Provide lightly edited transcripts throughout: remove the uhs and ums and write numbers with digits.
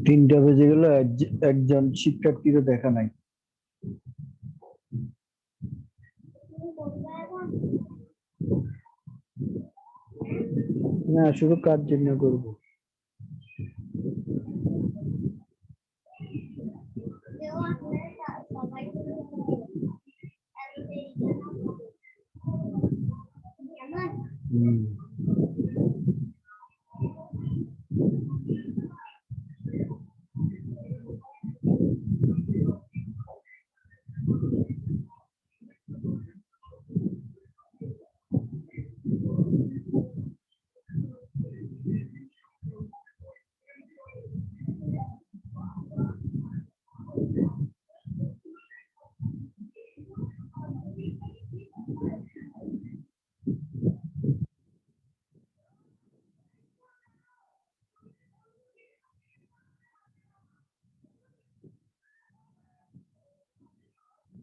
তিনটা বেজে গেল, একজন শিক্ষার্থীরও দেখা নাই। না, শুধু কার জন্য করব?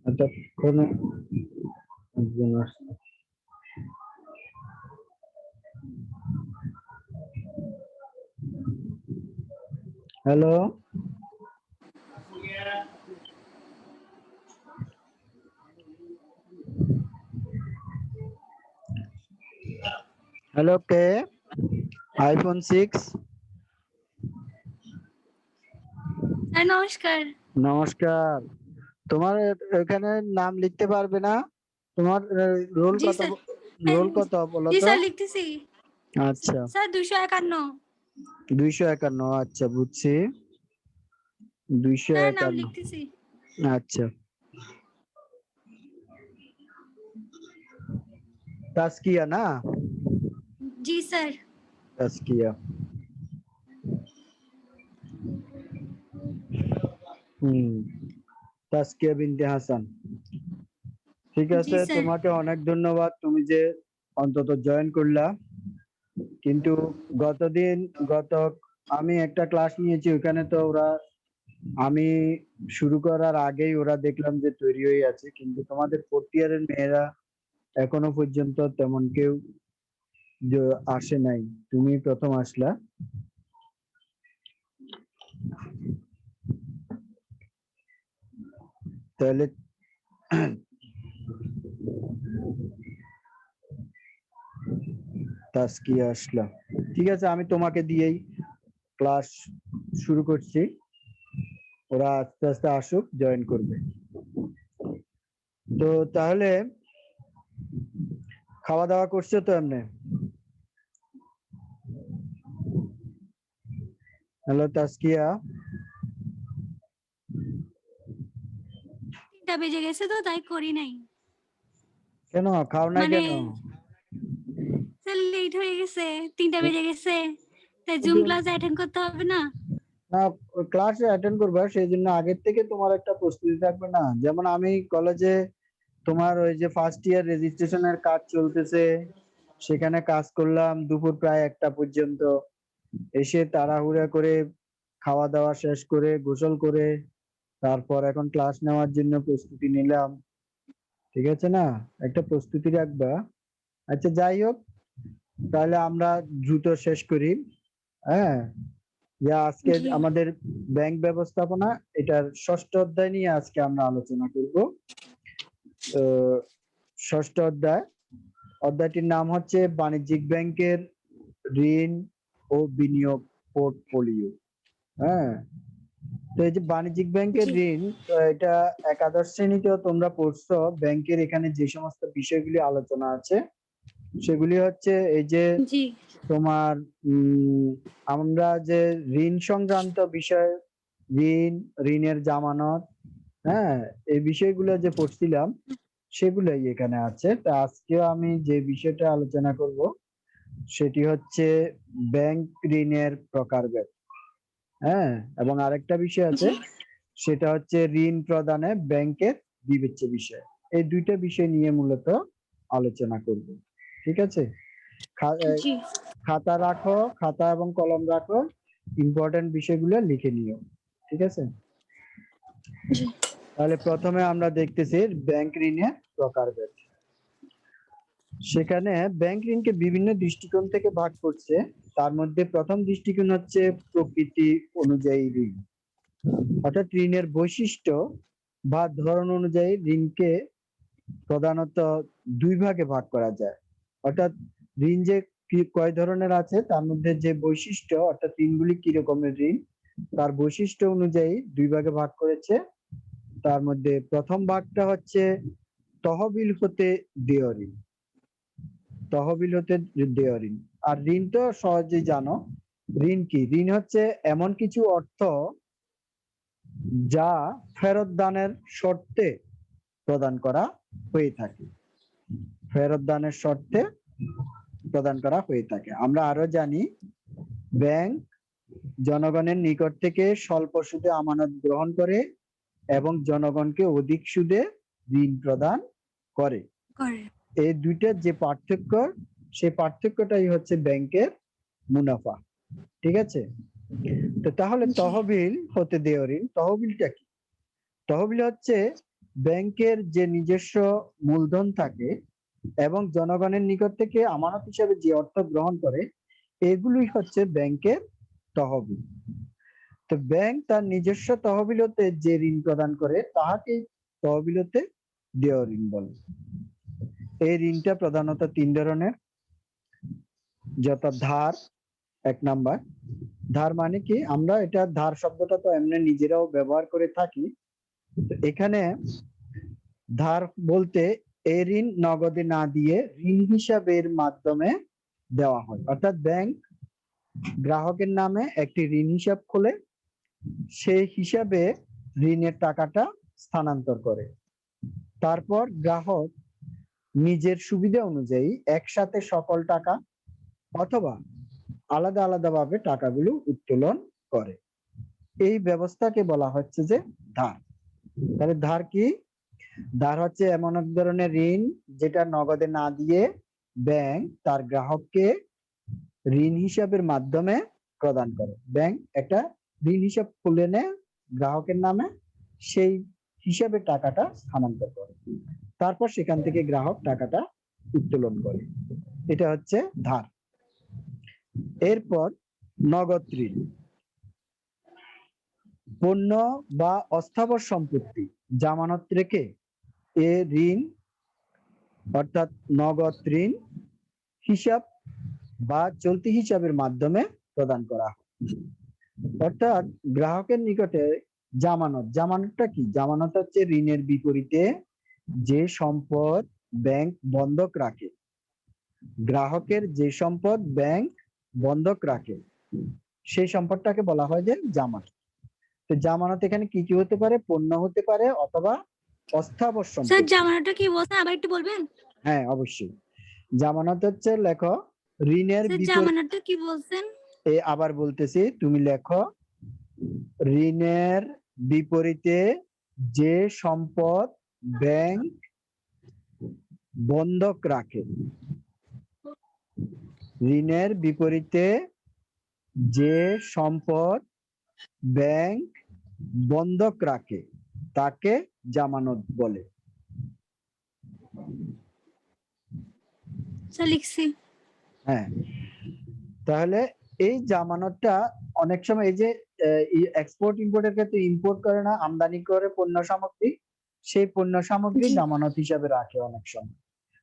এতক্ষণে একজন আসছে। হ্যালো, হ্যালো, কে? আইফোন 6। নমস্কার। নমস্কার। তোমার এখানে নাম লিখতে পারবে না? তোমার রোল কত? রোল কত বলো জি তো? স্যার, লিখতেছি। আচ্ছা, স্যার 251। 251। আচ্ছা, বুঝছি। স্যার নাম 251। লিখতেছি। আচ্ছা, তাসকিয়া না? জি স্যার। তাসকিয়া। তাসকিয়া বিনতে হাসান। ঠিক জি আছে, স্যার। তোমাকে অনেক ধন্যবাদ, তুমি যে অন্তত জয়েন করলা। কিন্তু গত আমি একটা ক্লাস নিয়েছি, ওখানে তো ওরা, আমি শুরু করার আগেই ওরা দেখলাম যে তৈরি হয়ে আছে, কিন্তু তোমাদের ফোর্থ ইয়ারের মেয়েরা এখনো পর্যন্ত তেমন কেউ আসে নাই, তুমি প্রথম আসলা। তাহলে তাসকিয়া আসলা, ঠিক আছে, আমি তোমাকে দিয়েই ক্লাস শুরু করছি, ওরা আস্তে আস্তে আসুক, জয়েন করবে। তো তাহলে খাওয়া দাওয়া করছো তো এমনি? হ্যালো তাসকিয়া। 3টা বেজে গেছে তো তাই করি নাই। কেন খাও নাই মানে কেন? স্যার লেট হয়ে গেছে, 3টা বেজে গেছে, তাই জুম ক্লাস অ্যাটেন্ড করতে হবে না। না, ক্লাসে অ্যাটেন্ড করবা, সেই জন্য আগের থেকে তোমার একটা প্রস্তুতি থাকবে না। যেমন আমি কলেজে তোমার ওই যে ফার্স্ট ইয়ার রেজিস্ট্রেশনের কাজ চলতেছে, সেখানে কাজ করলাম দুপুর প্রায় 1টা পর্যন্ত, এসে তাড়াহুড়া করে খাওয়া দাওয়া শেষ করে গোসল করে তারপর এখন ক্লাস নেওয়ার জন্য প্রস্তুতি নিলাম। ঠিক আছে না? একটা প্রস্তুতি রাখবা। আচ্ছা, যাই হোক, তাহলে আমরা দ্রুত শেষ করি। হ্যাঁ, যে আজকে জি আমাদের ব্যাংক ব্যবস্থাপনা, এটার ষষ্ঠ অধ্যায় নিয়ে আজকে আমরা আলোচনা করব। তো ষষ্ঠ অধ্যায়টির নাম হচ্ছে বাণিজ্যিক ব্যাংকের ঋণ ও বিনিয়োগ পোর্টফোলিও। হ্যাঁ, তো এই যে বাণিজ্যিক ব্যাংকের জি, ঋণ, এটা একাদশ শ্রেণীতেও তোমরা পড়ছো। ব্যাংকের এখানে যে সমস্ত বিষয়গুলি আলোচনা আছে সেগুলি হচ্ছে এই যে জি, তোমার আমরা যে ঋণ সংক্রান্ত বিষয়, ঋণ, ঋণের জামানত, হ্যাঁ? এই বিষয়গুলো যে পড়ছিলাম সেগুলাই এখানে আছে। তো আজকেও আমি যে বিষয়টা আলোচনা করব সেটি হচ্ছে ব্যাংক ঋণের প্রকারভেদ। হ্যাঁ? এবং আরেকটা বিষয় আছে জি, সেটা হচ্ছে ঋণ প্রদানে ব্যাংকের বিবেচ্য বিষয়। এই ২ টা বিষয় নিয়ে মূলত আলোচনা করব। ঠিক আছে? খা এ জি, খাতা রাখো, খাতা এবং কলম রাখো। ইম্পোর্টেন্ট বিষয়গুলো লিখে নিও। ঠিক আছে? জি, তাহলে ১ম এ আমরা দেখতেছি ব্যাংক ঋণের প্রকারভেদ। সেখানে ব্যাংক ঋণকে বিভিন্ন দৃষ্টিকোণ থেকে ভাগ করছে। তার মধ্যে ১ম দৃষ্টিকোণ হচ্ছে প্রকৃতি অনুযায়ী ঋণ। অর্থাৎ ঋণের বৈশিষ্ট্য বা ধরন অনুযায়ী ঋণকে প্রধানত ২ ভাগে ভাগ করা যায়। অর্থাৎ ঋণ যে কয় ধরনের আছে তার মধ্যে যে বৈশিষ্ট্য, অর্থাৎ ঋণগুলি কি রকমের ঋণ তার বৈশিষ্ট্য অনুযায়ী ২ ভাগে ভাগ করেছে। তার মধ্যে ১ম ভাগটা হচ্ছে তহবিল হতে দেয় ঋণ। তহবিল হতে দেয় ঋণ। আর ঋণ তো সহজেই জানো। ঋণ কি? ঋণ হচ্ছে এমন কিছু অর্থ যা ফেরত দানের শর্তে প্রদান করা হয়ে থাকে। ফেরত দানের শর্তে প্রদান করা হয়ে থাকে। আমরা আরো জানি ব্যাংক জনগণের নিকট থেকে স্বল্প সুদে আমানত গ্রহণ করে এবং জনগণকে অধিক সুদে ঋণ প্রদান করে। করে। এই ২ টার যে পার্থক্য, সেই পার্থক্যটাই হচ্ছে ব্যাংকের মুনাফা। ঠিক আছে? তো তাহলে জি, তহবিল হতে দেয় ঋণ, তহবিলটা কি? তহবিল হচ্ছে ব্যাংকের যে নিজস্ব মূলধন থাকে এবং জনগণের নিকট থেকে আমানত হিসেবে যে অর্থ গ্রহণ করে, এগুলোই হচ্ছে ব্যাংকের তহবিল। তো ব্যাংক তার নিজস্ব তহবিল হতে যে ঋণ প্রদান করে তাহাকেই তহবিল হতে দেয় ঋণ বলে। এই ঋণটা প্রধানত ৩ ধরনের, যথা ধার ১ নাম্বার। ধার মানে কি? আমরা এটা ধার শব্দটা তো এমনি নিজেরাও ব্যবহার করে থাকি। তো এখানে ধার বলতে এই ঋণ নগদে না দিয়ে ঋণ হিসাবের মাধ্যমে দেওয়া হয়। অর্থাৎ ব্যাংক গ্রাহকের নামে একটি ঋণ হিসাব খোলে, সেই হিসাবে ঋণের টাকাটা স্থানান্তর করে। তারপর গ্রাহক নিজের সুবিধা অনুযায়ী একসাথে সকল টাকা অথবা আলাদা আলাদাভাবে টাকাগুলো উত্তোলন করে। এই ব্যবস্থাকে বলা হচ্ছে যে ধার। তাহলে ধার কি? ধার হচ্ছে এমন এক ধরনের ঋণ যেটা নগদে না দিয়ে ব্যাংক তার গ্রাহককে ঋণ হিসাবের মাধ্যমে প্রদান করে। ব্যাংক একটা ঋণ হিসাব খুলে নেয় গ্রাহকের নামে, সেই হিসাবে টাকাটা স্থানান্তর করে। তারপর সেখান থেকে গ্রাহক টাকাটা উত্তোলন করে। এটা হচ্ছে ধার। এরপর নগদ ঋণ। পণ্য বা অস্থাবর সম্পত্তি জামানত রেখে এ ঋণ, অর্থাৎ নগদ ঋণ হিসাব বা চলতি হিসাবের মাধ্যমে প্রদান করা হয়। অর্থাৎ গ্রাহকের নিকটে জামানত। জামানতটা কি? জামানত হচ্ছে ঋণের বিপরীতে যে সম্পদ ব্যাংক বন্ধক রাখে। গ্রাহকের যে সম্পদ ব্যাংক বন্ধক রাখে সেই সম্পদটাকে বলা হয় যে জামানত। তো জামানত এখানে কি কি হতে পারে? পণ্য হতে পারে অথবা অস্থাবর স্যার সম্পত্তি। জামানাটা কি বলছেন আবার একটু বলবেন? হ্যাঁ, অবশ্যই। জামানত হচ্ছে লেখো ঋণের স্যার বিপরীত। জামানাটা কি বলছেন? আবার বলতেছি, তুমি লেখো ঋণের বিপরীতে যে সম্পদ ব্যাংক বন্ধক রাখে। ঋণের বিপরীতে যে সম্পদ ব্যাংক বন্ধক রাখে তাকে জামানত বলে। স্যার লিখছি। হ্যাঁ, তাহলে এই জামানতটা অনেক সময় এই যে এক্সপোর্ট ইম্পোর্টের ক্ষেত্রে ইম্পোর্ট করে না, আমদানি করে পণ্য সামগ্রী, সেই পণ্য সামগ্রী জি, জামানত হিসাবে রাখে অনেক সময়।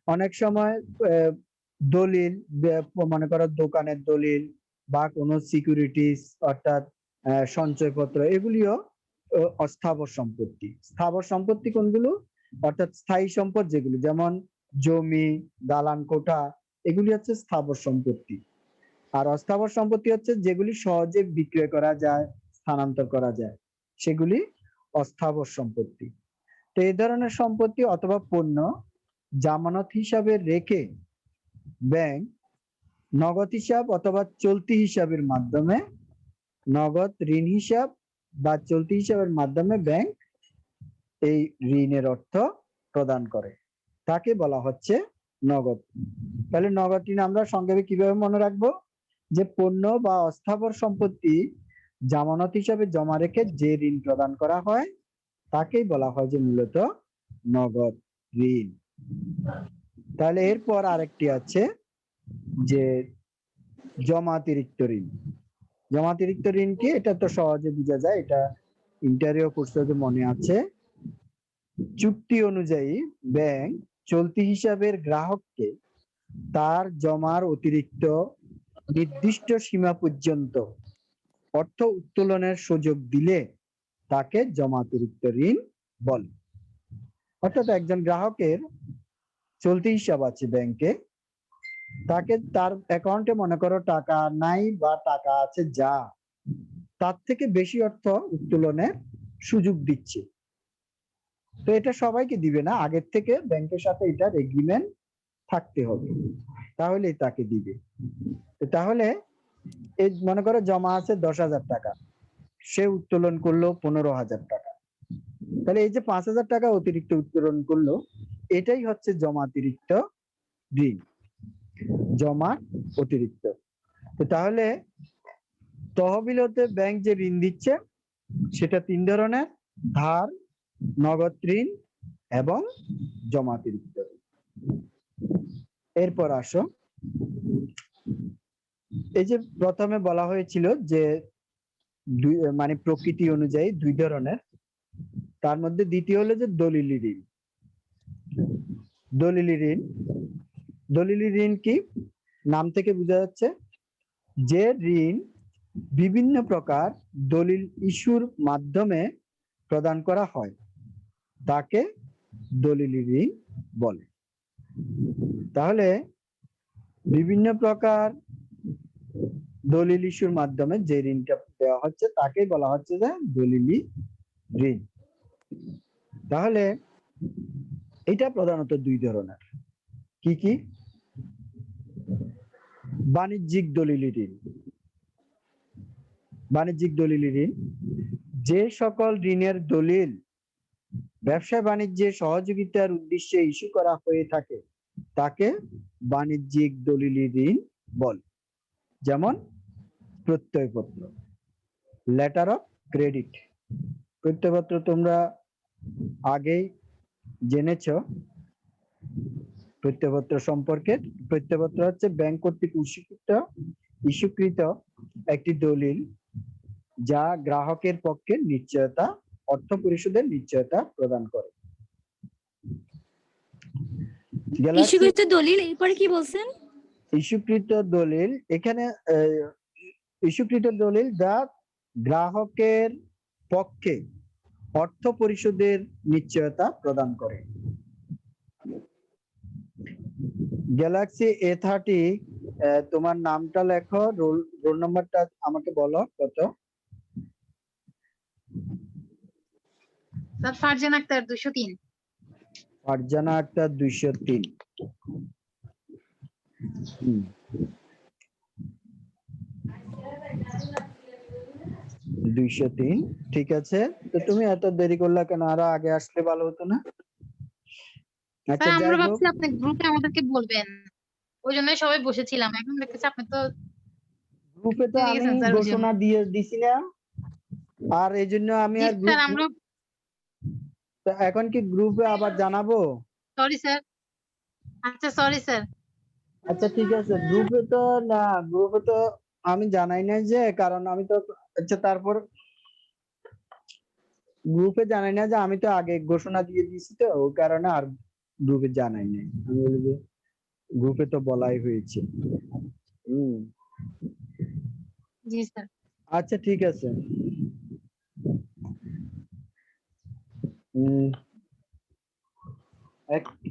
অনেক সময় দলিল, মনে করো দোকানের দলিল বা কোনো সিকিউরিটিজ, অর্থাৎ সঞ্চয়পত্র, এগুলিও অস্থাবর সম্পত্তি। স্থাবর সম্পত্তি কোনগুলো? অর্থাৎ স্থায়ী সম্পদ যেগুলো, যেমন জমি, দালান কোঠা, এগুলি হচ্ছে স্থাবর সম্পত্তি। আর অস্থাবর সম্পত্তি হচ্ছে যেগুলি সহজে বিক্রয় করা যায়, স্থানান্তর করা যায়, সেগুলি অস্থাবর সম্পত্তি। তো এই ধরনের সম্পত্তি অথবা পণ্য জামানত হিসাবে রেখে ব্যাংক নগদ হিসাব অথবা চলতি হিসাবের মাধ্যমে, নগদ ঋণ হিসাব বা চলতি হিসাবের মাধ্যমে ব্যাংক এই ঋণের অর্থ প্রদান করে, তাকে বলা হচ্ছে নগদ। তাহলে নগদ ঋণ আমরা সংক্ষেপে কিভাবে মনে রাখবো? যে পণ্য বা অস্থাবর সম্পত্তি জামানত হিসাবে জমা রেখে যে ঋণ প্রদান করা হয় তাকেই বলা হয় যে মূলত নগদ ঋণ। তাহলে এরপর আরেকটি আছে যে জমাতিরিক্ত ঋণ। জমাতিরিক্ত ঋণ কি? এটা তো সহজে বোঝা যায়, এটা ইন্টারিও কোর্সে মনে আছে। চুক্তি অনুযায়ী ব্যাংক চলতি হিসাবের গ্রাহককে তার জমার অতিরিক্ত নির্দিষ্ট সীমা পর্যন্ত অর্থ উত্তোলনের সুযোগ দিলে তাকে জমাতিরিক্ত ঋণ বলে। অর্থাৎ একজন গ্রাহকের চলতি হিসাব আছে ব্যাংকে, তাকে তার অ্যাকাউন্টে মনে করো টাকা নাই বা টাকা আছে যা, তার থেকে বেশি অর্থ উত্তোলনের সুযোগ দিচ্ছে। তো এটা সবাইকে দিবে না, আগের থেকে ব্যাংকের সাথে এটার এগ্রিমেন্ট থাকতে হবে, তাহলেই তাকে দিবে। তো তাহলে এই মনে করো জমা আছে 10,000 টাকা, সে উত্তোলন করলো 15,000 টাকা, তাহলে এই যে 5,000 টাকা অতিরিক্ত উত্তোলন করলো, এটাই হচ্ছে জমাতিরিক্ত ঋণ, জমা অতিরিক্ত। তো তাহলে তহবিল হতে ব্যাংক যে ঋণ দিচ্ছে সেটা 3 ধরনের: ধার, নগদ ঋণ এবং জমাতিরিক্ত ঋণ। এরপর আসো, এই যে প্রথমে বলা হয়েছিল যে মানে প্রকৃতি অনুযায়ী 2 ধরনের, তার মধ্যে দ্বিতীয় হলো যে দলিলি ঋণ। দলিলি ঋণ, দলিলি ঋণ কি? নাম থেকে বোঝা যাচ্ছে যে ঋণ বিভিন্ন প্রকার দলিল ইস্যুর মাধ্যমে প্রদান করা হয় তাকে দলিলি ঋণ বলে। তাহলে বিভিন্ন প্রকার দলিল ইস্যুর মাধ্যমে যে ঋণটা দেওয়া হচ্ছে তাকেই বলা হচ্ছে যে দলিলি ঋণ। তাহলে এটা প্রধানত 2 ধরনের। কি কি? বাণিজ্যিক দলিলি ঋণ। বাণিজ্যিক দলিলি ঋণ যে সকল ঋণের দলিল ব্যবসা বাণিজ্যে সহযোগিতার উদ্দেশ্যে ইস্যু করা হয়ে থাকে তাকে বাণিজ্যিক দলিলি ঋণ বলে। যেমন প্রত্যয়পত্র, লেটার অফ ক্রেডিট। প্রত্যয়পত্র তোমরা আগেই জেনেছ প্রত্যয়পত্র সম্পর্কে। প্রত্যয়পত্র হচ্ছে ব্যাংক কর্তৃক ইস্যুকৃত একটি দলিল যা গ্রাহকের পক্ষে নিশ্চয়তা, অর্থ পরিশোধের নিশ্চয়তা প্রদান করে। ইস্যুকৃত দলিল, এরপরে কি বলছেন? ইস্যুকৃত দলিল, এখানে ইস্যুকৃত দলিল যা গ্রাহকের পক্ষে অর্থ পরিশোধের নিশ্চয়তা প্রদান করে। গ্যালাক্সি A30, তোমার নামটা লেখো, রোল নাম্বারটা আমাকে বলো কত? স্যার ফারজানা আক্তার 203। ফারজানা আক্তার 203। হুম, 203, ঠিক আছে। তো তুমি এত দেরি করলা কেন? আরো আগে আসলে ভালো হতো না? আচ্ছা, স্যার যাই আমরা হোক, ভাবছি আপনি গ্রুপে আমাদেরকে বলবেন, ওই জন্যই সবাই বসেছিলাম। এখন দেখতেছি আপনি তো গ্রুপে তো দিয়ে আমি গেছেন স্যার, ওই জন্য। ঘোষণা দিয়ে দিছি না, আর এই জন্য আমি জি আর স্যার, গ্রুপ, আমরা এখন কি গ্রুপে আবার জানাবো? Sorry sir. আচ্ছা সরি স্যার। আচ্ছা ঠিক আছে, গ্রুপে তো না, গ্রুপে তো আমি জানাই নাই যে, কারণ আমি তো, আচ্ছা তারপর গ্রুপে জানাই না যে, আমি তো আগে ঘোষণা দিয়ে দিয়েছি, তো ওই কারণে আর গ্রুপে জানাই নাই। আমি বলি যে গ্রুপে তো বলাই হয়েছে। হুম, জি স্যার। আচ্ছা ঠিক আছে। উম,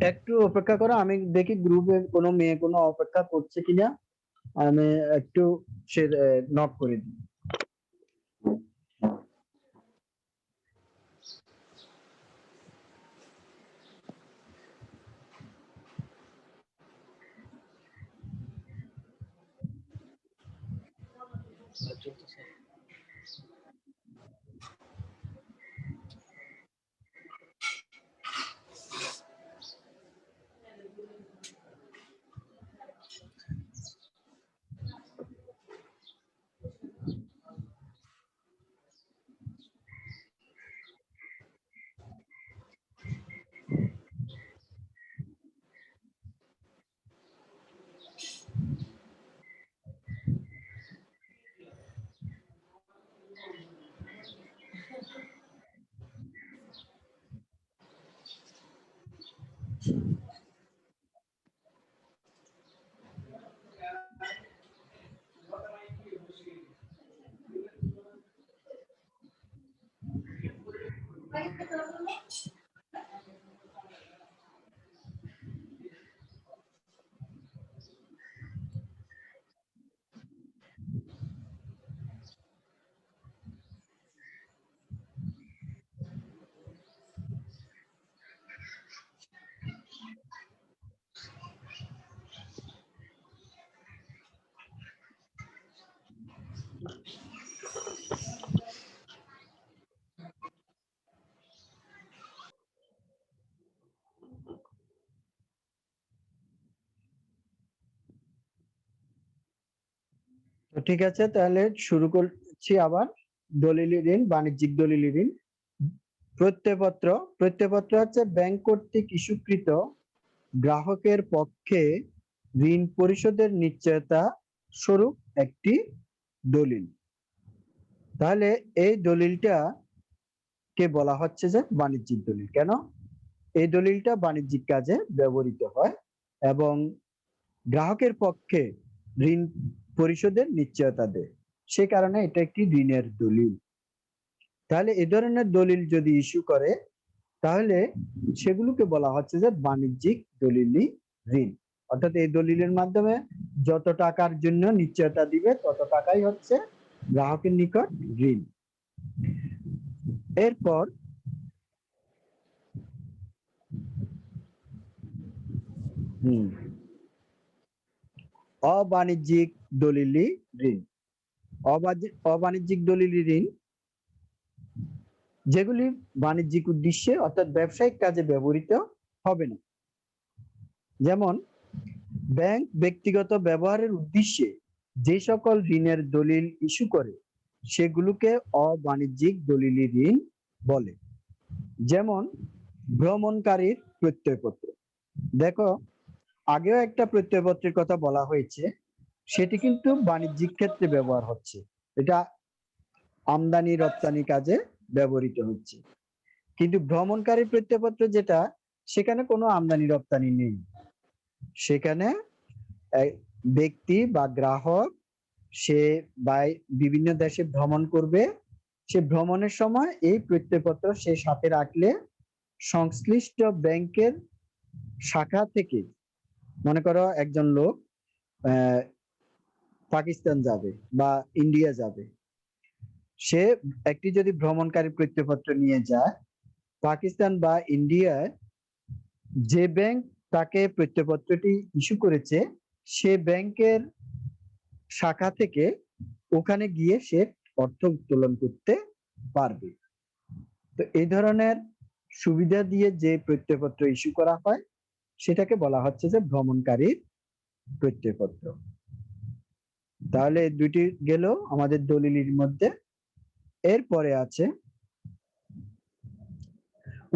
একটু অপেক্ষা করো, আমি দেখি গ্রুপে কোনো মেয়ে কোনো অপেক্ষা করছে কিনা। আমি একটু সে নক করে দিই। তো ঠিক আছে, তাহলে শুরু করছি আবার। দলিলি ঋণ, বাণিজ্যিক দলিলি ঋণ। প্রত্যয়পত্র। প্রত্যয়পত্র হচ্ছে ব্যাংক কর্তৃক ইস্যুকৃত গ্রাহকের পক্ষে ঋণ পরিশোধের নিশ্চয়তা স্বরূপ একটি দলিল। তাহলে এই দলিলটা কে বলা হচ্ছে যে বাণিজ্যিক দলিল। কেন? এই দলিলটা বাণিজ্যিক কাজে ব্যবহৃত হয় এবং গ্রাহকের পক্ষে ঋণ পরিশোধের নিশ্চয়তা দেয়, সে কারণে এটা একটি ঋণের দলিল। তাহলে এই ধরনের দলিল যদি ইস্যু করে তাহলে সেগুলোকে বলা হচ্ছে যে বাণিজ্যিক দলিলি ঋণ। অর্থাৎ এই দলিলের মাধ্যমে যত টাকার জন্য নিশ্চয়তা দিবে তত টাকাই হচ্ছে গ্রাহকের নিকট ঋণ। এরপর অবাণিজ্যিক দলিলি ঋণ। অবাণিজ্যিক দলিলি ঋণ যেগুলি বাণিজ্যিক উদ্দেশ্যে অর্থাৎ ব্যবসায়িক কাজে ব্যবহৃত হবে না। যেমন ব্যাংক ব্যক্তিগত ব্যবহারের উদ্দেশ্যে যে সকল ঋণের দলিল ইস্যু করে সেগুলোকে অবাণিজ্যিক দলিলি ঋণ বলে। যেমন ভ্রমণকারীর প্রত্যয়পত্র। দেখো, আগেও একটা প্রত্যয়পত্রের কথা বলা হয়েছে, সেটি কিন্তু বাণিজ্যিক ক্ষেত্রে ব্যবহার হচ্ছে। এটা আমদানি রপ্তানি কাজে ব্যবহৃত হচ্ছে। কিন্তু ভ্রমণকারী প্রত্যয়পত্র যেটা, সেখানে কোনো আমদানি রপ্তানি নেই। সেখানে ব্যক্তি বা গ্রাহক সে বিভিন্ন দেশে ভ্রমণ করবে, সে ভ্রমণের সময় এই প্রত্যয়পত্র সে সাথে রাখলে সংশ্লিষ্ট ব্যাংকের শাখা থেকে, মনে করো একজন লোক পাকিস্তান যাবে বা ইন্ডিয়া যাবে, সে একটি যদি ভ্রমণকারী প্রত্যয়পত্র নিয়ে যায়, পাকিস্তান বা ইন্ডিয়ায় যে ব্যাংক তাকে প্রত্যয়পত্রটি ইস্যু করেছে সে ব্যাংকের শাখা থেকে ওখানে গিয়ে সে অর্থ উত্তোলন করতে পারবে। তো এই ধরনের সুবিধা দিয়ে যে প্রত্যয়পত্র ইস্যু করা হয় সেটাকে বলা হচ্ছে যে ভ্রমণকারীর প্রত্যয়পত্র। তাহলে দুটি গেল আমাদের দলিলের মধ্যে। এরপরে আছে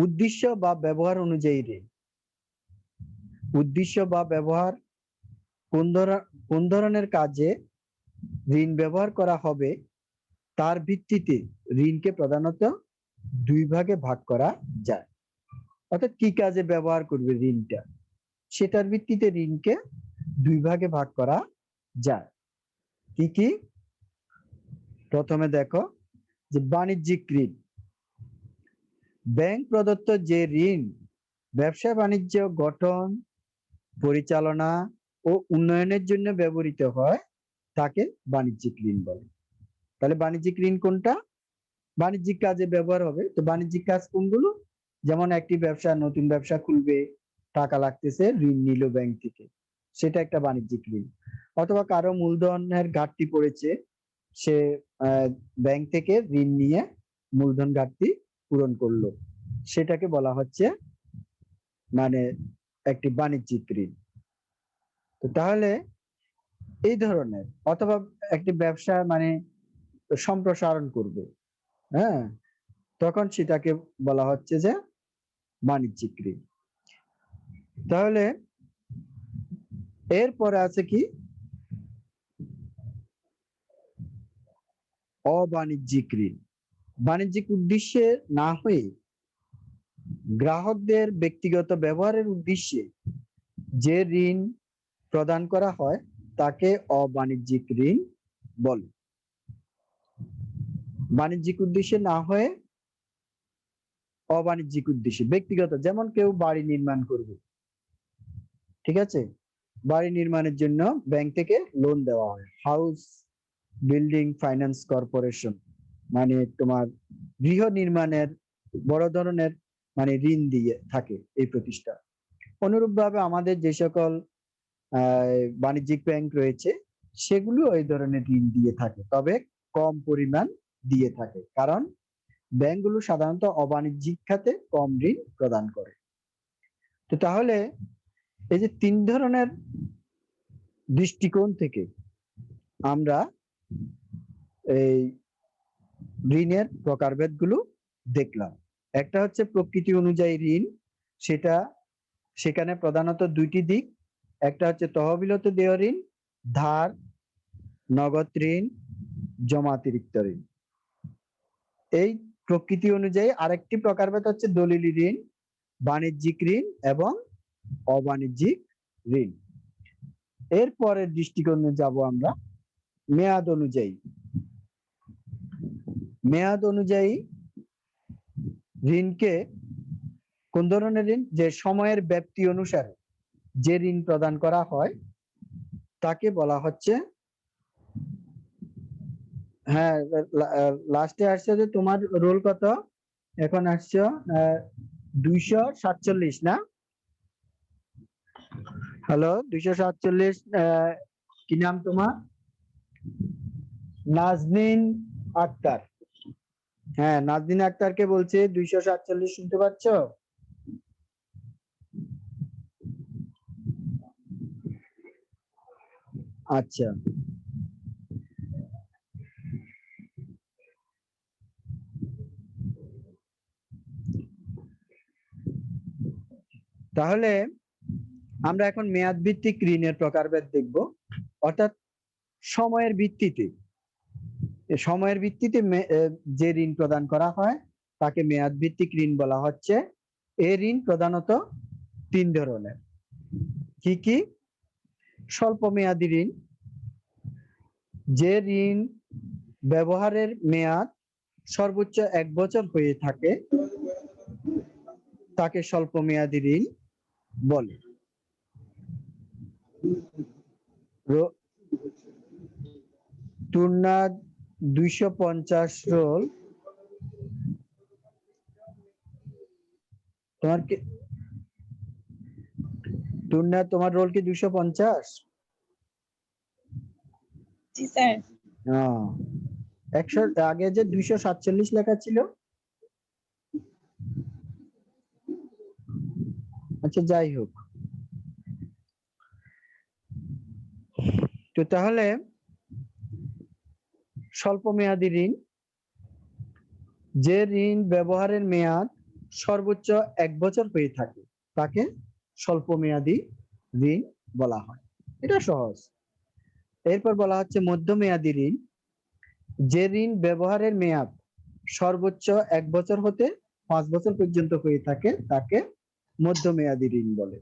উদ্দেশ্য বা ব্যবহার অনুযায়ী ঋণ। উদ্দেশ্য বা ব্যবহার কোন ধরনের কাজে ঋণ ব্যবহার করা হবে তার ভিত্তিতে ঋণকে প্রধানত দুই ভাগে ভাগ করা যায়। অর্থাৎ কি কাজে ব্যবহার করবে ঋণটা, সেটার ভিত্তিতে ঋণকে দুই ভাগে ভাগ করা যায়। কি কি? প্রথমে দেখো যে বাণিজ্যিক ঋণ। ব্যাংক প্রদত্ত যে ঋণ ব্যবসা বাণিজ্য গঠন, পরিচালনা ও উন্নয়নের জন্য ব্যবহৃত হয় তাকে বাণিজ্যিক ঋণ বলে। তাহলে বাণিজ্যিক ঋণ কোনটা? বাণিজ্যিক কাজে ব্যবহার হবে। তো বাণিজ্যিক কাজ কোনগুলো? যেমন একটি ব্যবসা, নতুন ব্যবসা খুলবে, টাকা লাগতেছে, ঋণ নিল ব্যাংক থেকে, সেটা একটা বাণিজ্যিক ঋণ। অথবা কারো মূলধনের ঘাটতি পড়েছে, সে ব্যাংক থেকে ঋণ নিয়ে মূলধন ঘাটতি পূরণ করলো, সেটাকে বলা হচ্ছে মানে একটি বাণিজ্যিক ঋণ। তো তাহলে এই ধরনের, অথবা একটি ব্যবসা মানে সম্প্রসারণ করবে, হ্যাঁ, তখন সেটাকে বলা হচ্ছে যে বাণিজ্যিক ঋণ। তাহলে এরপরে আছে কি? অবাণিজ্যিক ঋণ। বাণিজ্যিক উদ্দেশ্যে না হয়ে গ্রাহকদের ব্যক্তিগত ব্যবহারের উদ্দেশ্যে যে ঋণ প্রদান করা হয় তাকে অবাণিজ্যিক ঋণ বলে। বাণিজ্যিক উদ্দেশ্যে না হয়ে অবাণিজ্যিক উদ্দেশ্যে, ব্যক্তিগত, যেমন কেউ বাড়ি নির্মাণ করবে, ঠিক আছে, বাড়ি নির্মাণের জন্য ব্যাংক থেকে লোন দেওয়া হয়, হাউস বিল্ডিং ফাইন্যান্স কর্পোরেশন, মানে তোমার গৃহ নির্মাণের বড় ধরনের মানে ঋণ দিয়ে থাকে এই প্রতিষ্ঠান। অনুরূপভাবে আমাদের যে সকল বাণিজ্যিক ব্যাংক রয়েছে সেগুলো এই ধরনের ঋণ দিয়ে থাকে, তবে কম পরিমাণ দিয়ে থাকে, কারণ ব্যাংকগুলো সাধারণত অবাণিজ্যিক খাতে কম ঋণ প্রদান করে। তো তাহলে এই যে তিন ধরনের দৃষ্টিকোণ থেকে আমরা এই ঋণের প্রকারভেদগুলো দেখলাম। একটা হচ্ছে প্রকৃতি অনুযায়ী ঋণ, সেটা সেখানে প্রধানত দুইটি দিক, একটা হচ্ছে তহবিলত দেয় ঋণ, ধার, নগদ ঋণ, জমাতিরিক্ত ঋণ। এই প্রকৃতি অনুযায়ী আরেকটি প্রকারভেদ হচ্ছে দলিলি ঋণ, বাণিজ্যিক ঋণ এবং অবাণিজ্যিক ঋণ। এর পরের দৃষ্টিকোণে যাব আমরা মেয়াদ অনুযায়ী। মেয়াদ অনুযায়ী ঋণকে কোন ধরনের ঋণ? যে সময়ের ব্যাপ্তি অনুসারে যে ঋণ প্রদান করা হয় তাকে বলা হচ্ছে, হ্যাঁ, লাস্টে আসছে যে তোমার রোল কত? এখন আসছো 247 না? হ্যালো, 247, কি নাম তোমার? নাজনীন আক্তার। হ্যাঁ, নাজনীন আক্তারকে বলছে 247, শুনতে পাচ্ছ? আচ্ছা, তাহলে আমরা এখন মেয়াদ ভিত্তিক ঋণের প্রকারভেদ দেখব, অর্থাৎ সময়ের ভিত্তিতে, সময়ের ভিত্তিতে যে ঋণ প্রদান করা হয় তাকে মেয়াদ ভিত্তিক ঋণ বলা হচ্ছে। এই ঋণ প্রধানত তিন ধরনের। কি কি? স্বল্প মেয়াদী ঋণ, যে ঋণ ব্যবহারের মেয়াদ সর্বোচ্চ 1 বছর হয়ে থাকে তাকে স্বল্প মেয়াদী ঋণ বলে। তুলনা 250 রোল, তোমার কি তুলনা, তোমার রোল কি 250? জি স্যার। 100 আগে যে 247 লেখা ছিল। আচ্ছা, যাই হোক, তো তাহলে স্বল্প মেয়াদী ঋণ, যে ঋণ ব্যবহারের মেয়াদ সর্বোচ্চ 1 বছর হয়ে থাকে তাকে স্বল্প মেয়াদী ঋণ বলা হয়। এটা সহজ। এরপর বলা হচ্ছে মধ্যমেয়াদী ঋণ, যে ঋণ ব্যবহারের মেয়াদ সর্বোচ্চ 1 বছর হতে 5 বছর পর্যন্ত হয়ে থাকে তাকে মধ্যমেয়াদী ঋণ বলে।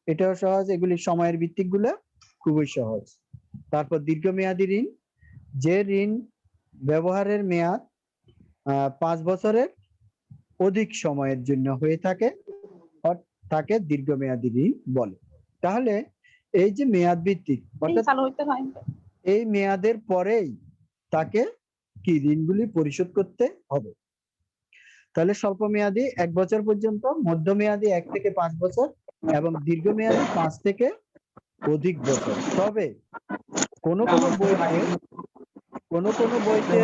এটাও সহজ, এগুলি সময়ের ভিত্তিক গুলো খুবই সহজ। তারপর দীর্ঘমেয়াদী ঋণ, যে ঋণ ব্যবহারের মেয়াদ 5 বছরের অধিক সময়ের জন্য হয়ে থাকে তাকে দীর্ঘমেয়াদী ঋণ বলে। তাহলে এই যে মেয়াদ ভিত্তিক অর্থাৎ এই মেয়াদের পরেই তাকে কি ঋণগুলি পরিশোধ করতে হবে। তাহলে স্বল্প মেয়াদী 1 বছর পর্যন্ত, মধ্যমেয়াদী 1 থেকে 5 বছর এবং দীর্ঘমেয়াদী 5 থেকে অধিক বছর। তবে কোন কোন বইতে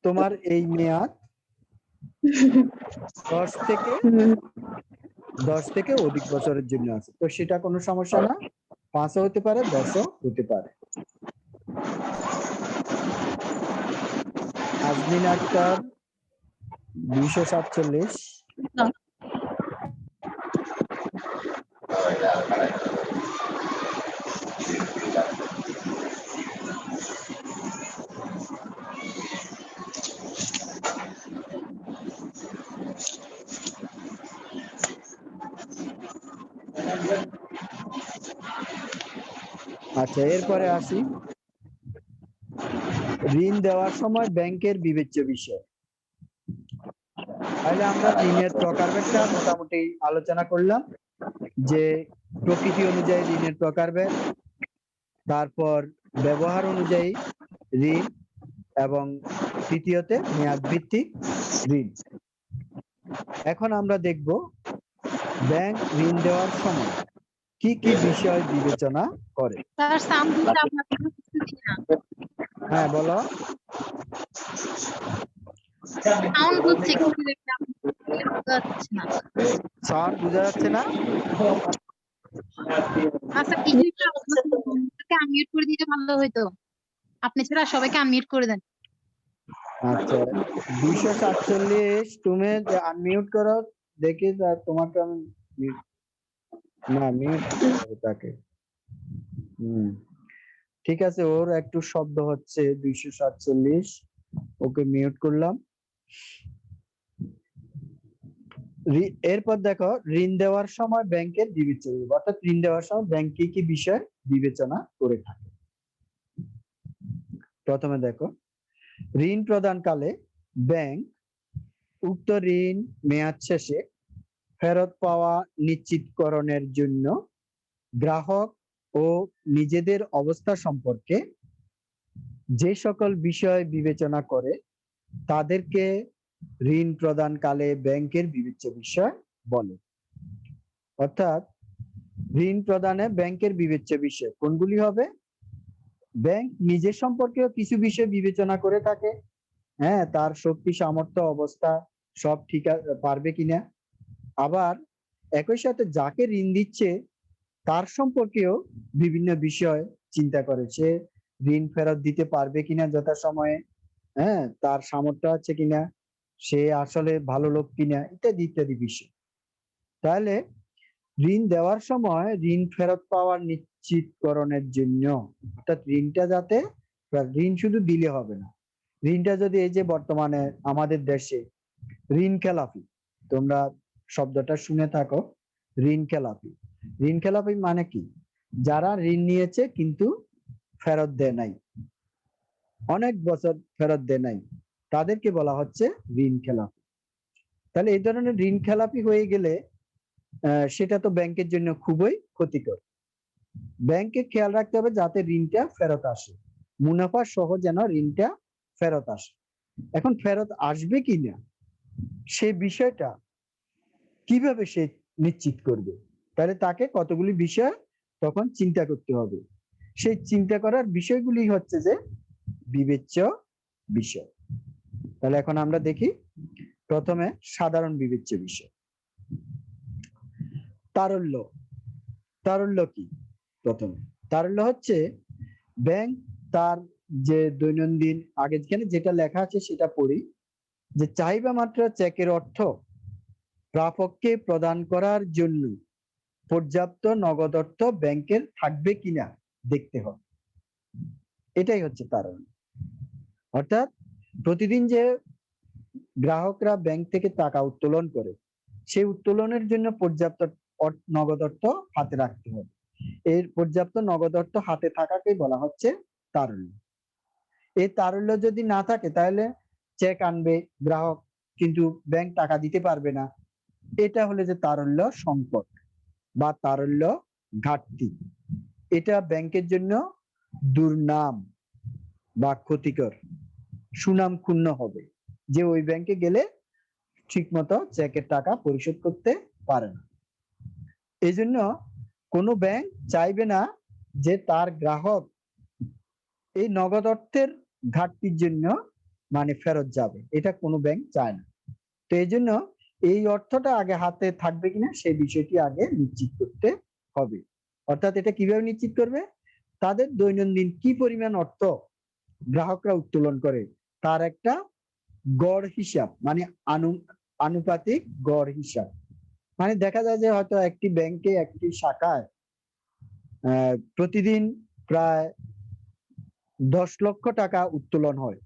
তোমার এই মেয়াদ 10 থেকে অধিক বছরের জন্য আছে। তো সেটা কোনো সমস্যা না, 5ও হতে পারে, 10ও হতে পারে। আজমিন আক্তার 247। আচ্ছা, এরপরে আসি ঋণ দেওয়ার সময় ব্যাংকের বিবেচ্য বিষয়। তাহলে আমরা ঋণের প্রকারভেদটা মোটামুটি আলোচনা করলাম, যে প্রকৃতি অনুযায়ী ঋণের প্রকারভেদ, তারপর ব্যবহার অনুযায়ী ঋণ, এবং তৃতীয়তে মেয়াদ ভিত্তিক ঋণ। এখন আমরা দেখব ব্যাংক ঋণ দেওয়ার সময় কি কি বিষয় বিবেচনা করে। তার সাউন্ডটা আপনাকে বুঝতেছি না। হ্যাঁ, বলো। সাউন্ড হচ্ছে কিন্তু দেখলাম বোঝা যাচ্ছে না। সাউন্ড বোঝা যাচ্ছে না? আচ্ছা, কিছু একটা আপনাকে আনমিউট করে দিতে ভালো হইতো। আপনি ছাড়া সবাইকে আনমিউট করে দেন। আচ্ছা, 247 তুমি আনমিউট করো, দেখি তোমাকে আমি না মিউট করবো তাকে। ঠিক আছে, ওর একটু শব্দ হচ্ছে। 247, ওকে মিউট করলাম। এরপর দেখো ঋণ দেওয়ার সময় ব্যাংকের বিবেচ্য বিষয়, অর্থাৎ ঋণ দেওয়ার সময় ব্যাংক কি কি বিষয় বিবেচনা করে থাকে। প্রথমে দেখো, ঋণ প্রদানকালে ব্যাংক উক্ত ঋণ মেয়াদ শেষে ফেরত পাওয়া নিশ্চিতকরণের জন্য গ্রাহক ও নিজেদের অবস্থা সম্পর্কে যে সকল বিষয় বিবেচনা করে তাদেরকে ঋণ প্রদানকালে ব্যাংকের বিবেচ্য বিষয় বলে। অর্থাৎ ঋণ প্রদানে ব্যাংকের বিবেচ্য বিষয় কোনগুলি হবে? ব্যাংক নিজের সম্পর্কেও কিছু বিষয় বিবেচনা করে থাকে, হ্যাঁ, তার শক্তি সামর্থ্য অবস্থা সব ঠিক পারবে কিনা। আবার একই সাথে যাকে ঋণ দিচ্ছে তার সম্পর্কেও বিভিন্ন বিষয় চিন্তা করে, সে ঋণ ফেরত দিতে পারবে কিনা যথাসময়ে, হ্যাঁ, তার সামর্থ্য আছে কিনা, সে আসলে ভালো লোক কিনা, ইত্যাদি ইত্যাদি বিষয়। তাহলে ঋণ দেওয়ার সময় ঋণ ফেরত পাওয়ার নিশ্চিতকরণের জন্য, অর্থাৎ ঋণটা যাতে, ঋণ শুধু দিলে হবে না, ঋণটা যদি এই যে বর্তমানে আমাদের দেশে ঋণ খেলাপি, তোমরা শব্দটা শুনে থাকো, ঋণ খেলাপি। ঋণ খেলাপি মানে কি? যারা ঋণ নিয়েছে কিন্তু ফেরত দেয় নাই, অনেক বছর ফেরত দেয় নাই, তাদেরকে বলা হচ্ছে ঋণ খেলাপি। তাহলে এই ধরনের ঋণ খেলাপি হয়ে গেলে সেটা তো ব্যাংকের জন্য খুবই ক্ষতিকর। ব্যাংকে খেয়াল রাখতে হবে যাতে ঋণটা ফেরত আসে, মুনাফা সহ যেন ঋণটা ফেরত আসে। এখন ফেরত আসবে কিনা সে বিষয়টা কিভাবে সে নিশ্চিত করবে? তাহলে তাকে কতগুলি বিষয় তখন চিন্তা করতে হবে। সেই চিন্তা করার বিষয়গুলি হচ্ছে যে বিবেচ্য বিষয়। তাহলে এখন আমরা দেখি প্রথমে সাধারণ বিবেচ্য বিষয়। তারল্য। তারল্য কি? প্রথমে তারল্য হচ্ছে ব্যাংক তার যে দৈনন্দিন, আগে যেখানে যেটা লেখা আছে সেটা পড়ি, যে চাহিদা মাত্র চেকের অর্থ প্রাপককে প্রদান করার জন্য পর্যাপ্ত নগদ অর্থ ব্যাংকের থাকবে কিনা দেখতে হবে। এটাই হচ্ছে তারল্য। অর্থাৎ প্রতিদিন যে গ্রাহকরা ব্যাংক থেকে টাকা উত্তোলন করে, সেই উত্তোলনের জন্য পর্যাপ্ত নগদ অর্থ হাতে রাখতে হবে। এর পর্যাপ্ত নগদ অর্থ হাতে থাকাকেই বলা হচ্ছে তারল্য। এই তারল্য যদি না থাকে তাহলে চেক আনবে গ্রাহক, কিন্তু ব্যাংক টাকা দিতে পারবে না, এটা হলে যে তারল্য সংকট বা তারল্য ঘাটতি। এটা ব্যাংকের জন্য দুর্নাম বা ক্ষতিকর, সুনাম ক্ষুণ্ণ হবে যে ওই ব্যাংকে গেলে ঠিকমতো চেকের টাকা পরিশোধ করতে পারে না। এই জন্য কোনো ব্যাংক চাইবে না যে তার গ্রাহক এই নগদ অর্থের ঘাটতির জন্য মানে ফেরত যাবে, এটা কোনো ব্যাংক চায় না। তো এই জন্য এই অর্থটা আগে হাতে থাকবে কিনা সেই বিষয়টি আগে নিশ্চিত করতে হবে। অর্থাৎ এটা কিভাবে নিশ্চিত করবে? তাদের দৈনন্দিন কি পরিমাণ অর্থ গ্রাহকরা উত্তোলন করে তার একটা গড় হিসাব, মানে আনুপাতিক গড় হিসাব। মানে দেখা যায় যে হয়তো একটি ব্যাংকে একটি শাখায় প্রতিদিন প্রায় 10 লক্ষ টাকা উত্তোলন হয়।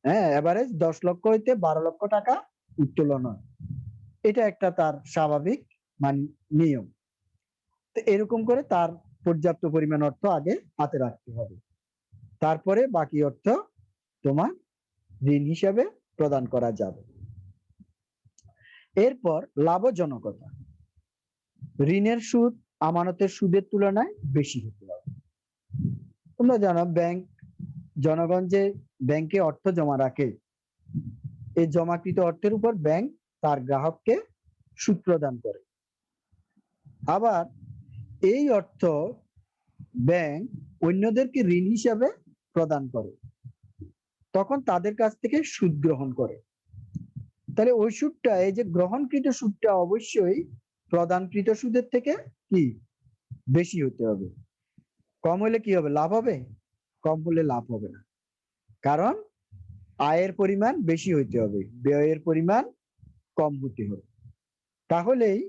হ্যাঁ, এভারেজ 10 লক্ষ হইতে 12 লক্ষ টাকা উত্তোলন হয়। এটা একটা তার স্বাভাবিক মানে নিয়ম। তো এরকম করে তার পর্যাপ্ত পরিমাণ অর্থ আগে হাতে রাখতে হবে, তারপরে বাকি অর্থ তোমার ঋণ হিসাবে প্রদান করা যাবে। এরপর লাভজনকতা। ঋণের সুদ আমানতের সুদের তুলনায় বেশি হতে হবে। তোমরা জানো জনগণ যে ব্যাংকে অর্থ জমা রাখে, এই জমাকৃত অর্থের উপর ব্যাংক তার গ্রাহককে সুদ প্রদান করে। আবার এই অর্থ ব্যাংক অন্যদেরকে ঋণ হিসাবে প্রদান করে, তখন তাদের কাছ থেকে সুদ গ্রহণ করে। তাহলে ওই সুদটা, এই যে গ্রহণকৃত সুদটা অবশ্যই প্রদানকৃত সুদের থেকে কি বেশি হতে হবে। কম হলে কি হবে? লাভ হবে? কম হলে লাভ হবে না, কারণ আয়ের পরিমাণ বেশি হইতে হবে, ব্যয়ের পরিমাণ কম হতে হবে, তাহলেই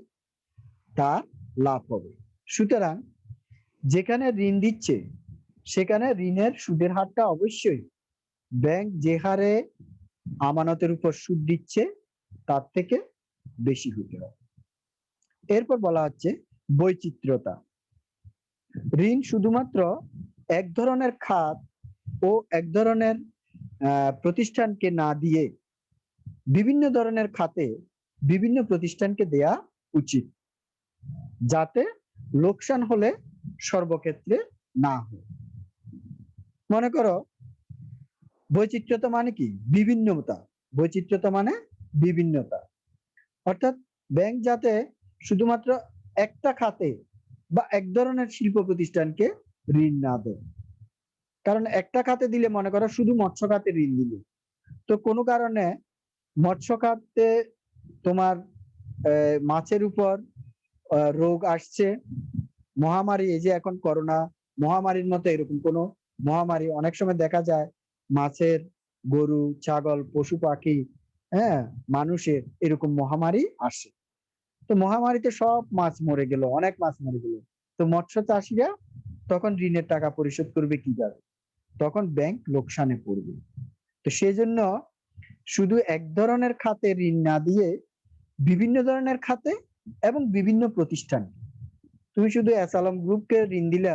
তার লাভ হবে। সুতরাং যেখানে ঋণ দিচ্ছে সেখানে ঋণের সুদের হারটা অবশ্যই ব্যাংক যে হারে আমানতের উপর সুদ দিচ্ছে তার থেকে বেশি হতে হবে। এরপর বলা হচ্ছে বৈচিত্র্যতা। ঋণ শুধুমাত্র এক ধরনের খাত ও এক ধরনের প্রতিষ্ঠানকে না দিয়ে বিভিন্ন ধরনের খাতে বিভিন্ন প্রতিষ্ঠানকে দেয়া উচিত, যাতে লোকসান হলে সর্বক্ষেত্রে না হয়। মনে করো বৈচিত্র্যতা মানে কি? বিভিন্নতা। বৈচিত্র্যতা মানে বিভিন্নতা। অর্থাৎ ব্যাংক যাতে শুধুমাত্র একটা খাতে বা এক ধরনের শিল্প প্রতিষ্ঠানকে ঋণ না দেয়। কারণ একটা খাতে দিলে, মনে করো শুধু মৎস্য খাতে ঋণ দিল, তো কোনো কারণে মৎস্য খাতে তোমার মাছের উপর রোগ আসছে, মহামারী, এই যে এখন করোনা মহামারীর মতো এরকম কোনো মহামারী অনেক সময় দেখা যায় মাছের, গরু, ছাগল, পশু পাখি, হ্যাঁ, মানুষের এরকম মহামারী আসে। তো মহামারীতে সব মাছ মরে গেল, অনেক মাছ মরে গেল, তো মৎস্য চাষিরা তখন ঋণের টাকা পরিশোধ করবে কিভাবে? তখন ব্যাংক লোকসানে পড়বে। তো সেজন্য শুধু এক ধরনের খাতে ঋণ না দিয়ে বিভিন্ন ধরনের খাতে এবং বিভিন্ন প্রতিষ্ঠান, তুমি শুধু অ্যাসালম গ্রুপকে ঋণ দিলা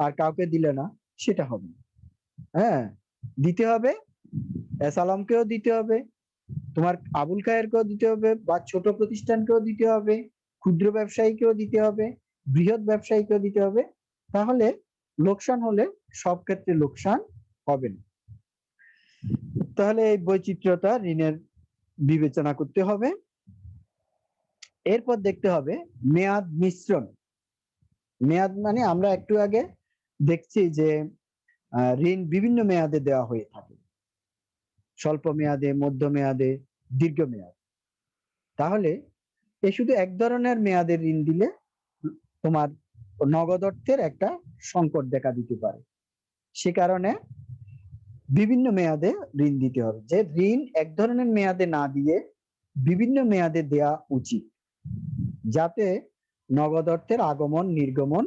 আর কাউকে দিলে না, সেটা হবে না। হ্যাঁ, দিতে হবে, অ্যাসালমকেও দিতে হবে, তোমার আবুল খায়েরকেও দিতে হবে, বা ছোট প্রতিষ্ঠানকেও দিতে হবে, ক্ষুদ্র ব্যবসায়ীকেও দিতে হবে, বৃহৎ ব্যবসায়ীকেও দিতে হবে। তাহলে লোকসান হলে সব ক্ষেত্রে লোকসান হবে না। তাহলে এই বৈচিত্র্যতা ঋণের বিবেচনা করতে হবে। এরপর দেখতে হবে মেয়াদ মিশ্রণ। মেয়াদ মানে আমরা একটু আগে দেখছি যে ঋণ বিভিন্ন মেয়াদে দেওয়া হয়ে থাকে, স্বল্প মেয়াদে, মধ্য মেয়াদে, দীর্ঘ মেয়াদ। তাহলে এই শুধু এক ধরনের মেয়াদের ঋণ দিলে তোমার নগদ অর্থের একটা সংকট দেখা দিতে পারে। সে কারণে বিভিন্ন মেয়াদে ঋণ দিতে হবে। যে ঋণ এক ধরনের মেয়াদে না দিয়ে বিভিন্ন মেয়াদে দেয়া উচিত, যাতে নগদ অর্থের আগমন নির্গমন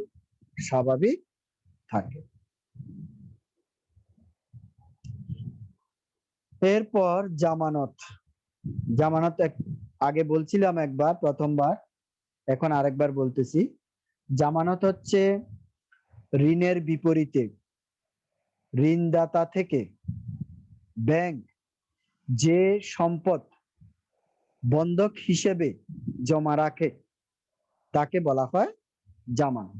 স্বাভাবিক থাকে। এরপর জামানত। জামানত আগে বলছিলাম একবার, প্রথমবার, এখন আরেকবার বলতেছি। জামানত হচ্ছে ঋণের বিপরীতে ঋণদাতা থেকে ব্যাংক যে সম্পদ বন্ধক হিসেবে জমা রাখে তাকে বলা হয় জামানত।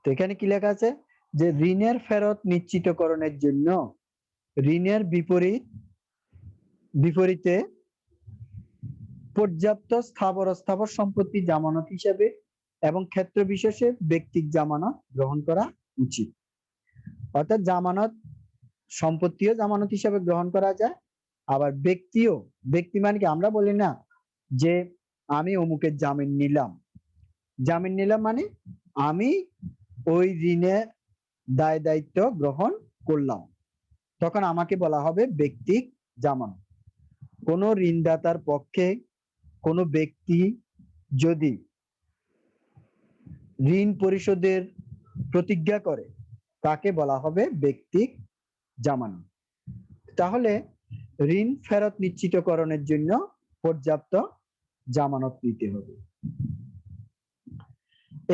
তো এখানে কি লেখা আছে যে ঋণের ফেরত নিশ্চিতকরণের জন্য ঋণের বিপরীতে পর্যাপ্ত স্থাবর অস্থাবর সম্পত্তি জামানত হিসেবে এবং ক্ষেত্র বিশেষে ব্যক্তিক জামানত গ্রহণ করা উচিত। অর্থাৎ জামানত সম্পত্তিও জামানত হিসেবে গ্রহণ করা যায়, আবার ব্যক্তি মানে কি আমরা বলি না যে আমি অমুকের জামিন নিলাম মানে আমি ওই ঋণের দায় দায়িত্ব গ্রহণ করলাম, তখন আমাকে বলা হবে ব্যক্তিক জামানত। কোন ঋণদাতার পক্ষে কোন ব্যক্তি যদি ঋণ পরিশোধের প্রতিজ্ঞা করে তাকে বলা হবে ব্যক্তিক জামানত। তাহলে ঋণ ফেরত নিশ্চিতকরণের জন্য পর্যাপ্ত জামানত নিতে হবে।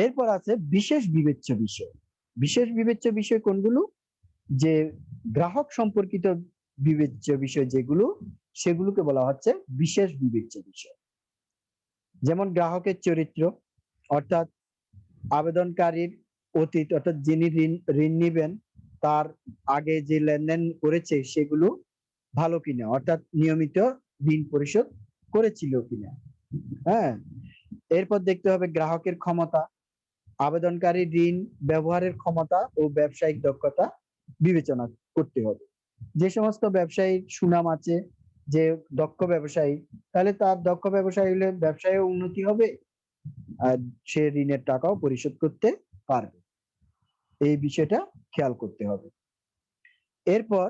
এরপর আছে বিশেষ বিবেচ্য বিষয়। বিশেষ বিবেচ্য বিষয় কোনগুলো? যে গ্রাহক সম্পর্কিত বিবেচ্য বিষয় যেগুলো, সেগুলোকে বলা হচ্ছে বিশেষ বিবেচ্য বিষয়। যেমন গ্রাহকের চরিত্র, অর্থাৎ আবেদনকারীর অতীত, অর্থাৎ যিনি ঋণ নিবেন তার আগে যে লেনদেন করেছে সেগুলো ভালো কিনা, অর্থাৎ নিয়মিত ঋণ পরিশোধ করেছিল কিনা। হ্যাঁ, এরপর দেখতে হবে গ্রাহকের ক্ষমতা, আবেদনকারী ঋণ ব্যবহারের ক্ষমতা ও ব্যবসায়িক দক্ষতা বিবেচনা করতে হবে। যে সমস্ত ব্যবসায়ীর সুনাম আছে, যে দক্ষ ব্যবসায়ী, তাহলে তার দক্ষ ব্যবসায়ী হলে ব্যবসায় উন্নতি হবে আর সে ঋণের টাকাও পরিশোধ করতে পারবে। এই বিষয়টা খেয়াল করতে হবে। এরপর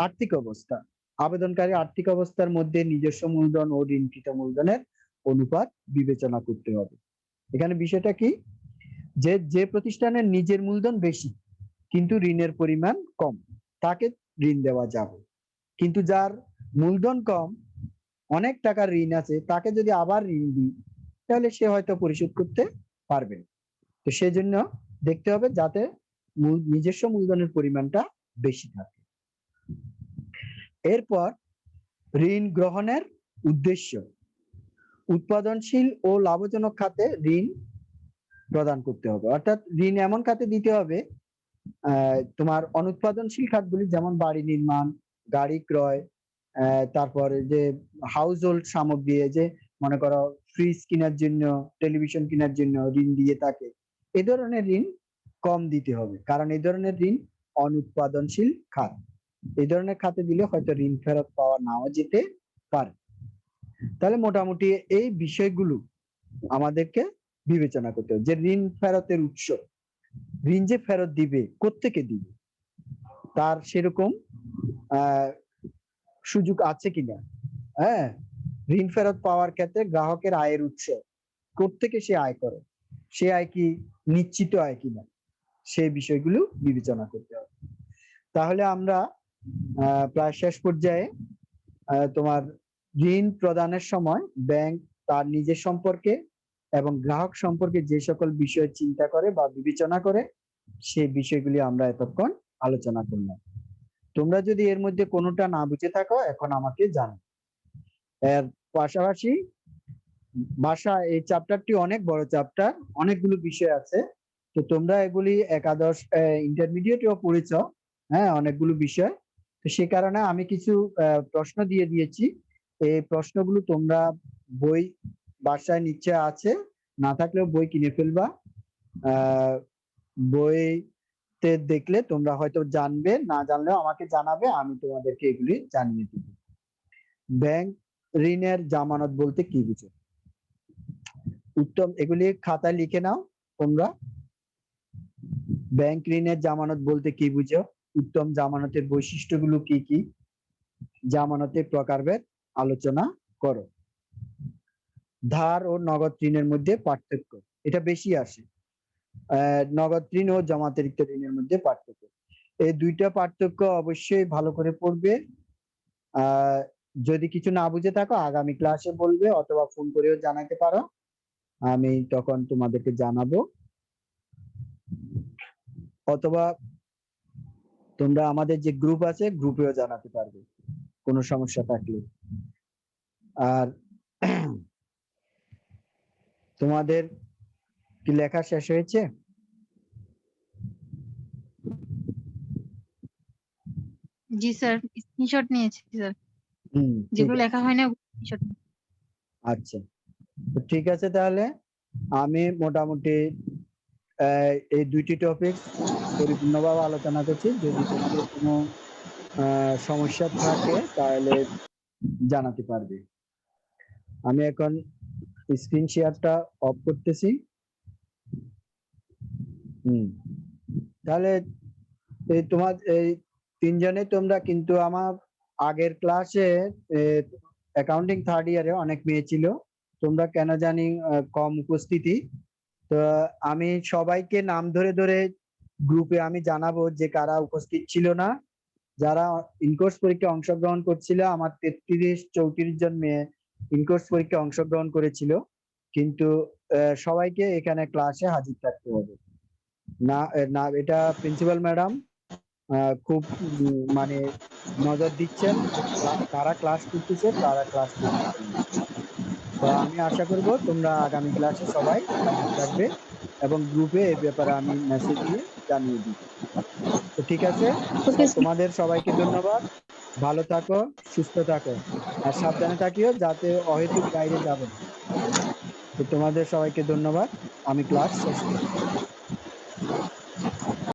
আর্থিক অবস্থা, আবেদনকারী আর্থিক অবস্থার মধ্যে নিজস্ব মূলধন ও ঋণকৃত মূলধনের অনুপাত বিবেচনা করতে হবে। এখানে বিষয়টা কি, যে প্রতিষ্ঠানের নিজের মূলধন বেশি কিন্তু ঋণের পরিমাণ কম তাকে ঋণ দেওয়া যাবে, কিন্তু যার মূলধন কম অনেক টাকার ঋণ আছে তাকে যদি আবার ঋণ দিই তাহলে সে হয়তো পরিশোধ করতে পারবে না। তো সেজন্য দেখতে হবে যাতে নিজস্ব মূলধনের পরিমাণটা বেশি থাকে। এরপর ঋণ গ্রহণের উদ্দেশ্য, উৎপাদনশীল ও লাভজনক খাতে ঋণ প্রদান করতে হবে, অর্থাৎ ঋণ এমন খাতে দিতে হবে তোমার অনুৎপাদনশীল খাতগুলি যেমন বাড়ি নির্মাণ, গাড়ি ক্রয়, তারপরে যে হাউস হোল্ড সামগ্রী, যে মনে করো ফ্রিজ কেনার জন্য, টেলিভিশন কেনার জন্য ঋণ দিয়ে থাকে, এই ধরনের ঋণ কম দিতে হবে, কারণ এই ধরনের ঋণ অনুৎপাদনশীল খাত। এই ধরনের খাতে দিলে হয়তো ঋণ ফেরত পাওয়া নাও যেতে পারে। তাহলে মোটামুটি এই বিষয়গুলো আমাদেরকে বিবেচনা করতে হবে, যে ঋণ ফেরতের উৎস, ঋণ যে ফেরত দিবে কোত্থেকে দিবে, তার সেরকম সুযোগ আছে কিনা। হ্যাঁ, ঋণ ফেরত পাওয়ার ক্ষেত্রে গ্রাহকের আয়ের উৎস, কোত্থেকে সে আয় করে, সে আয় কি নিশ্চিত আয় কিনা, সেই বিষয়গুলো বিবেচনা করতে হবে। তাহলে আমরা প্রায় শেষ পর্যায়ে তোমার ঋণ প্রদানের সময় ব্যাংক তার নিজের সম্পর্কে এবং গ্রাহক সম্পর্কে যে সকল বিষয় চিন্তা করে বা বিবেচনা করে সেই বিষয়গুলি আমরা এতক্ষণ আলোচনা করলাম। তোমরা যদি এর মধ্যে কোনোটা না বুঝে থাকো এখন আমাকে জানো। এর পাশাপাশি ভাষা, এই চ্যাপ্টারটি অনেক বড় চ্যাপ্টার, অনেকগুলো বিষয় আছে, তো তোমরা এগুলি একাদশ ইন্টারমিডিয়েটেও পড়েছ, হ্যাঁ, অনেকগুলো বিষয়। তো সে কারণে আমি কিছু প্রশ্ন দিয়ে দিয়েছি, এই প্রশ্নগুলো তোমরা বই বাসায় নিচে আছে, না থাকলেও বই কিনে ফেলবা। বইতে দেখলে তোমরা হয়তো জানবে, না জানলেও আমাকে জানাবে, আমি তোমাদেরকে এগুলি জানিয়ে দেব। ব্যাংক ঋণের জামানত বলতে কি বুঝো? উত্তম এগুলি খাতায় লিখে নাও তোমরা। ব্যাংক ঋণের জামানত বলতে কি বুঝো? উত্তম জামানতের বৈশিষ্ট্যগুলো কি কি? জামানতের প্রকারভেদ আলোচনা করো। ধার ও নগদ ঋণের মধ্যে পার্থক্য, এটা বেশি আসে। নগদ ঋণ ও জমাতিরিক্ত ঋণের মধ্যে পার্থক্য, এই দুইটা পার্থক্য অবশ্যই ভালো করে পড়বে। যদি কিছু না বুঝে থাকো আগামী ক্লাসে বলবে অথবা ফোন করেও জানাতে পারো, আমি তখন তোমাদেরকে জানাবো, অথবা তোমরা আমাদের যে গ্রুপ আছে গ্রুপেও জানাতে পারবে কোনো সমস্যা থাকলে। আর তোমাদের কি লেখা শেষ হয়েছে? জি স্যার, স্ক্রিনশট নিয়েছি স্যার, ঠিক যেগুলো আছে। লেখা হয় না স্ক্রিনশট। আচ্ছা, তো ঠিক আছে তাহলে আমি মোটামুটি এই দুইটি টপিক পরিপূর্ণভাবে আলোচনা করছি। যদি তোমাদের কোনো সমস্যা থাকে তাহলে জানাতে পারবে। আমি এখন স্ক্রিন শেয়ারটা অফ করতেছি। তাহলে এই তিনজনে তোমরা কিন্তু আমার আগের ক্লাসে অ্যাকাউন্টিং থার্ড ইয়ারে অনেক মেয়ে ছিল, তোমরা কেন জানি কম উপস্থিতি। তো আমি সবাইকে নাম ধরে ধরে গ্রুপে আমি জানাবো যে কারা উপস্থিত ছিল না। যারা ইনকোর্স পরীক্ষায় অংশগ্রহণ করছিল, আমার 33-34 জন মেয়ে ইনকোর্স পরীক্ষায় অংশগ্রহণ করেছিল, কিন্তু সবাইকে এখানে ক্লাসে হাজির থাকতে হবে। না, এটা প্রিন্সিপাল ম্যাডাম খুব মানে নজর দিচ্ছেন যে কারা ক্লাস করতেছে কারা ক্লাস করতেছে না। তো আমি আশা করব তোমরা আগামী ক্লাসে সবাই হাজির থাকবে এবং গ্রুপে এই ব্যাপারে আমি মেসেজ দিয়ে জানিয়ে দিব। তো ঠিক আছে, ওকে স্যার। তোমাদের সবাইকে ধন্যবাদ। ভালো থাকো, সুস্থ থাকো, আর সাবধানে থাকিও যাতে অহেতুক বাইরে যাবে না। তো তোমাদের সবাইকে ধন্যবাদ। আমি ক্লাস শেষ করছি।